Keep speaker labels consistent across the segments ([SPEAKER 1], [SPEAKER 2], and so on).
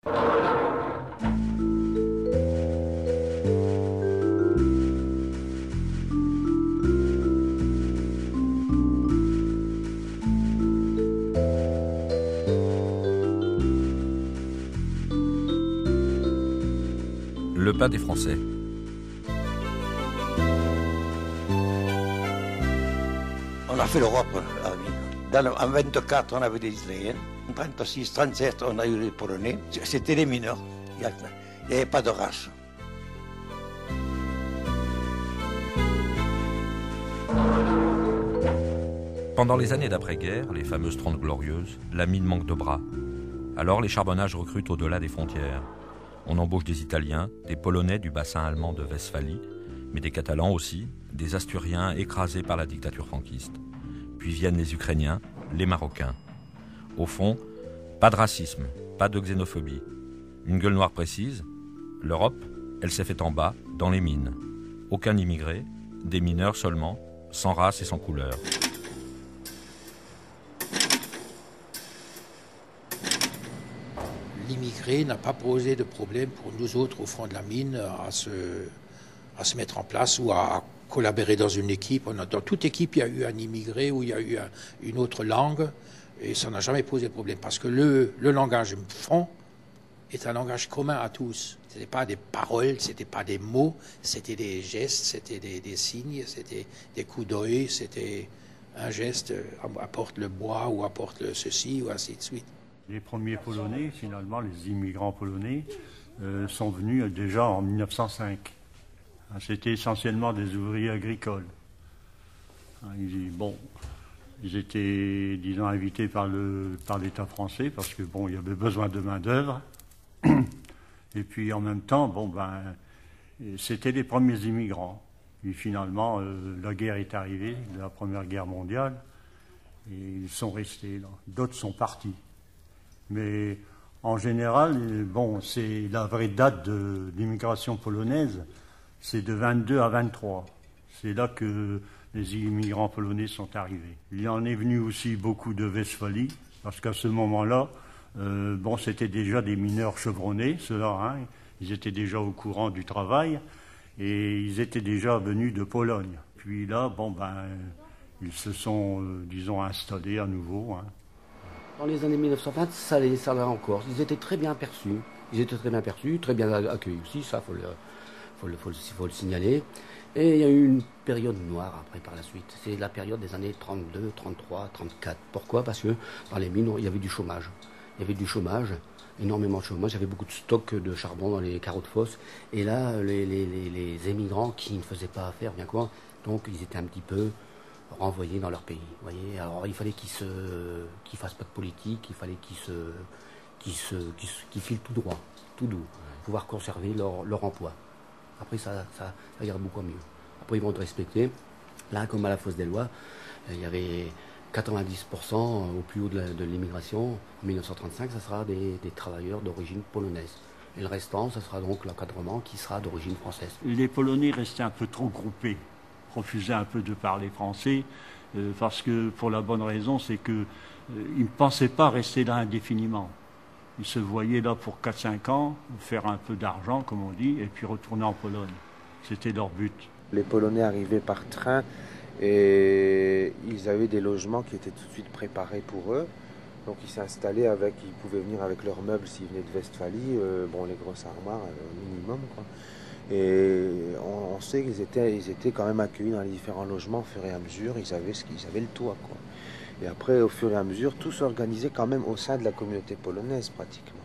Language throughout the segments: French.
[SPEAKER 1] Le pas des Français.
[SPEAKER 2] On a fait l'Europe, en 24, on avait des Israéliens. En 36, 37, on a eu les Polonais. C'était les mineurs. Il n'y avait pas de race.
[SPEAKER 1] Pendant les années d'après-guerre, les fameuses 30 glorieuses, la mine manque de bras. Alors les charbonnages recrutent au-delà des frontières. On embauche des Italiens, des Polonais du bassin allemand de Westphalie, mais des Catalans aussi, des Asturiens écrasés par la dictature franquiste. Puis viennent les Ukrainiens, les Marocains. Au fond, pas de racisme, pas de xénophobie. Une gueule noire précise, l'Europe, elle s'est faite en bas, dans les mines. Aucun immigré, des mineurs seulement, sans race et sans couleur.
[SPEAKER 3] L'immigré n'a pas posé de problème pour nous autres au fond de la mine à se mettre en place ou à collaborer dans une équipe. Dans toute équipe, il y a eu un immigré ou il y a eu une autre langue et ça n'a jamais posé de problème parce que le langage fond est un langage commun à tous. Ce n'était pas des paroles, ce n'était pas des mots, c'était des gestes, c'était des signes, c'était des coups d'œil, c'était un geste, apporte le bois ou apporte le ceci ou ainsi de suite.
[SPEAKER 4] Les premiers Polonais, finalement, les immigrants polonais, sont venus déjà en 1905. C'était essentiellement des ouvriers agricoles. Ils étaient, disons, invités par l'État français parce que, il y avait besoin de main-d'œuvre. Et puis, en même temps, c'était les premiers immigrants. Et finalement, la guerre est arrivée, la Première Guerre mondiale, et ils sont restés là. D'autres sont partis. Mais en général, c'est la vraie date de l'immigration polonaise, c'est de 22 à 23. C'est là que les immigrants polonais sont arrivés. Il y en est venu aussi beaucoup de Westphalie, parce qu'à ce moment-là, c'était déjà des mineurs chevronnés, ceux-là, ils étaient déjà au courant du travail, et ils étaient déjà venus de Pologne. Puis là, ils se sont, installés à nouveau.
[SPEAKER 5] Dans les années 1920, ça allait encore. Ils étaient très bien perçus. Très bien accueillis aussi, ça, faut le signaler. Et il y a eu une période noire après par la suite. C'est la période des années 32, 33, 34. Pourquoi? Parce que dans les mines, il y avait du chômage. Énormément de chômage. Il y avait beaucoup de stocks de charbon dans les carreaux de fosse. Et là, les émigrants qui ne faisaient pas affaire, donc ils étaient un petit peu renvoyés dans leur pays. Voyez, alors il fallait qu'ils fassent pas de politique, il fallait qu'ils filent tout droit, tout doux, pouvoir conserver leur emploi. Après ça ira beaucoup mieux. Après ils vont te respecter. Là, comme à la Fosse des Lois, il y avait 90% au plus haut de l'immigration. En 1935, ça sera des travailleurs d'origine polonaise. Et le restant, ça sera donc l'encadrement qui sera d'origine française.
[SPEAKER 4] Les Polonais restaient un peu trop groupés, refusaient un peu de parler français, parce que pour la bonne raison, c'est qu'ils ne pensaient pas rester là indéfiniment. Ils se voyaient là pour 4-5 ans, faire un peu d'argent, comme on dit, et puis retourner en Pologne. C'était leur but.
[SPEAKER 6] Les Polonais arrivaient par train et ils avaient des logements qui étaient tout de suite préparés pour eux. Donc ils s'installaient ils pouvaient venir avec leurs meubles s'ils venaient de Westphalie, les grosses armoires, minimum, quoi. Et on sait qu'ils étaient quand même accueillis dans les différents logements au fur et à mesure. Ils avaient le toit, quoi. Et après, au fur et à mesure, tout s'organisait quand même au sein de la communauté polonaise, pratiquement.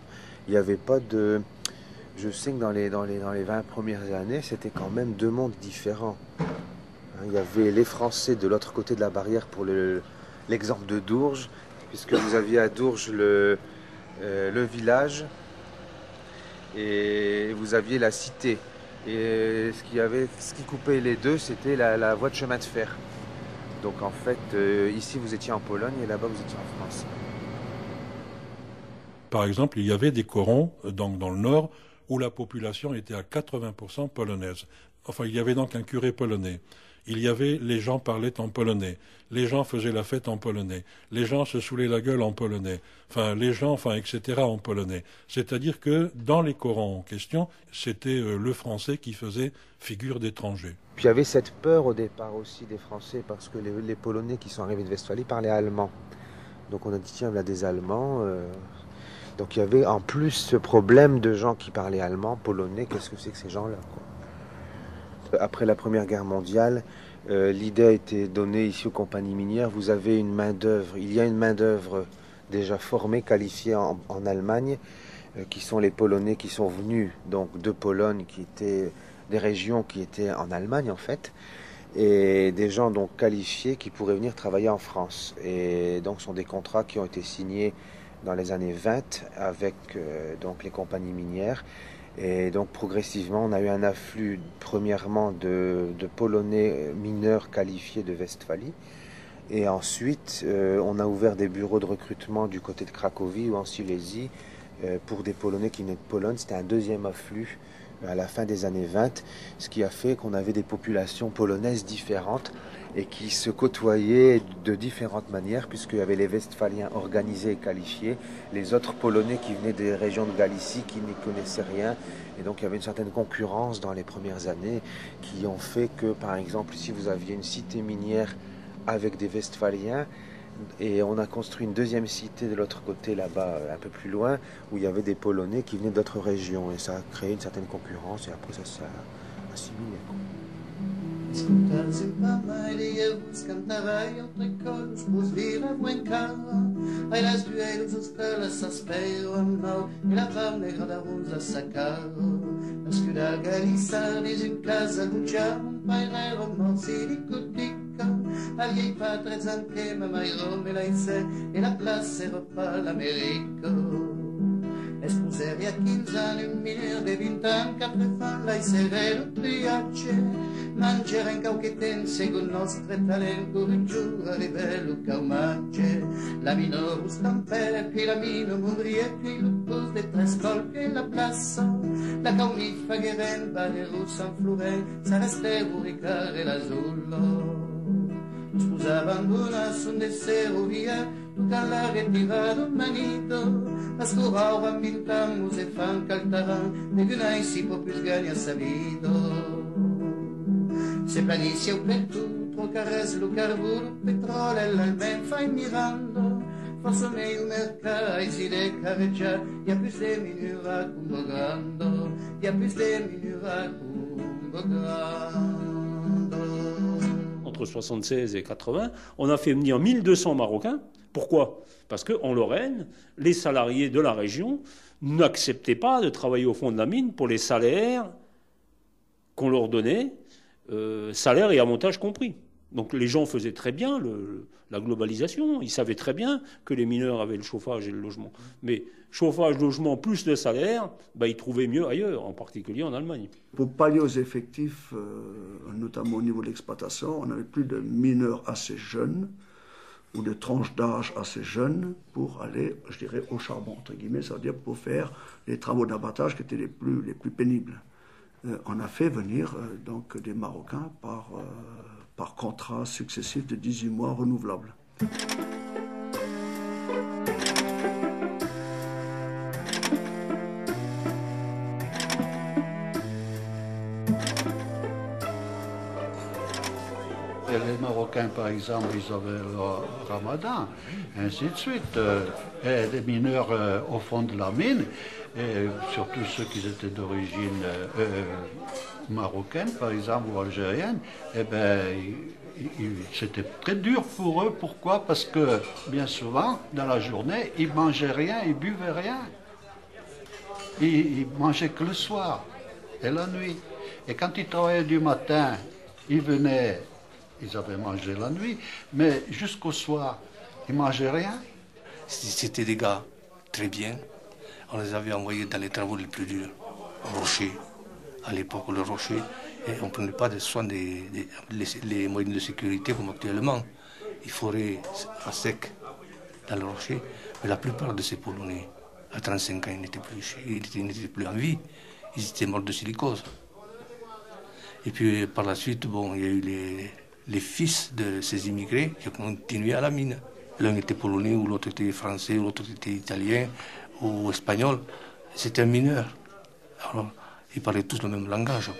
[SPEAKER 6] Il n'y avait pas de... Je sais que dans les 20 premières années, c'était quand même deux mondes différents. Il y avait les Français de l'autre côté de la barrière pour l'exemple de Dourges, puisque vous aviez à Dourges le village et vous aviez la cité. Et ce qui coupait les deux, c'était la voie de chemin de fer. Donc en fait, ici vous étiez en Pologne et là-bas vous étiez en France.
[SPEAKER 7] Par exemple, il y avait des corons dans le nord où la population était à 80% polonaise. Enfin, il y avait donc un curé polonais. les gens parlaient en polonais, les gens faisaient la fête en polonais, les gens se saoulaient la gueule en polonais, etc. en polonais. C'est-à-dire que dans les Corans en question, c'était le français qui faisait figure d'étranger.
[SPEAKER 6] Puis il y avait cette peur au départ aussi des Français, parce que les Polonais qui sont arrivés de Westphalie parlaient allemand. Donc on a dit, tiens, il y a des Allemands. Donc il y avait en plus ce problème de gens qui parlaient allemand, polonais, qu'est-ce que c'est que ces gens-là, quoi. Après la Première Guerre mondiale, l'idée a été donnée ici aux compagnies minières, vous avez une main-d'œuvre, il y a une main-d'œuvre déjà formée, qualifiée en Allemagne, qui sont les Polonais qui sont venus donc de Pologne, qui étaient des régions qui étaient en Allemagne en fait, et des gens donc qualifiés qui pourraient venir travailler en France. Et donc ce sont des contrats qui ont été signés dans les années 20 avec donc les compagnies minières. Et donc progressivement, on a eu un afflux premièrement de Polonais mineurs qualifiés de Westphalie. Et ensuite, on a ouvert des bureaux de recrutement du côté de Cracovie ou en Silésie pour des Polonais qui venaient de Pologne. C'était un deuxième afflux à la fin des années 20, ce qui a fait qu'on avait des populations polonaises différentes et qui se côtoyaient de différentes manières, puisqu'il y avait les Westphaliens organisés et qualifiés, les autres Polonais qui venaient des régions de Galicie qui n'y connaissaient rien, et donc il y avait une certaine concurrence dans les premières années qui ont fait que, par exemple, si vous aviez une cité minière avec des Westphaliens, et on a construit une deuxième cité de l'autre côté, là-bas, un peu plus loin, où il y avait des Polonais qui venaient d'autres régions. Et ça a créé une certaine concurrence, et après ça s'est assimilé.
[SPEAKER 8] Agli padres anche mai Rome la inse e la classe repas l'America. Esposeria 15 anni, un milione di 20 anni, 4 fan la isere lo triacce. Mangiare in cauchetense con nostre talento, giù a livello caumagge. La minor stampere, qui la mino mudrie, qui l'uppos de tre scolpi e la plassa. La caumifa che venda, le russe en Floren, sa reste uricare l'azullo. Scusavano una sondessero via, tutta la retivado manito, pastorava mintamos e fan caltaran, de gunai si po plus gagna sabido. Se planisce o per tutto, carres lo carburo, petrolio e l'almen fai mirando, forse meglio mercai si de carreggia, y a plus de minura cum grando, y a plus de minura cum grando.
[SPEAKER 9] Entre 76 et 80, on a fait venir 1200 Marocains. Pourquoi? Parce qu'en Lorraine, les salariés de la région n'acceptaient pas de travailler au fond de la mine pour les salaires qu'on leur donnait, salaires et avantages compris. Donc les gens faisaient très bien la globalisation. Ils savaient très bien que les mineurs avaient le chauffage et le logement. Mais chauffage, logement, plus le salaire, ils trouvaient mieux ailleurs, en particulier en Allemagne.
[SPEAKER 10] Pour pallier aux effectifs, notamment au niveau de l'exploitation, on n'avait plus de mineurs assez jeunes ou de tranches d'âge assez jeunes pour aller, je dirais, au charbon, entre guillemets, c'est-à-dire pour faire les travaux d'abattage qui étaient les plus pénibles. On a fait venir donc des Marocains par contrat successif de 18 mois renouvelables.
[SPEAKER 11] Les Marocains, par exemple, ils avaient le ramadan, ainsi de suite. Et des mineurs au fond de la mine, et surtout ceux qui étaient d'origine marocaine, par exemple, ou algérienne, c'était très dur pour eux. Pourquoi? Parce que, bien souvent, dans la journée, ils mangeaient rien, ils buvaient rien. Ils mangeaient que le soir et la nuit. Et quand ils travaillaient du matin, ils venaient, ils avaient mangé la nuit, mais jusqu'au soir, ils ne mangeaient rien.
[SPEAKER 12] C'était des gars très bien. On les avait envoyés dans les travaux les plus durs, au rocher. À l'époque, le rocher, et on ne prenait pas de soin les moyens de sécurité comme actuellement. Ils foraient à sec dans le rocher, mais la plupart de ces Polonais, à 35 ans, ils n'étaient plus en vie. Ils étaient morts de silicose. Et puis par la suite, il y a eu les fils de ces immigrés qui ont continué à la mine. L'un était polonais, ou l'autre était français, ou l'autre était italien ou espagnol. C'était un mineur. Alors, ils parlaient tous le même langage.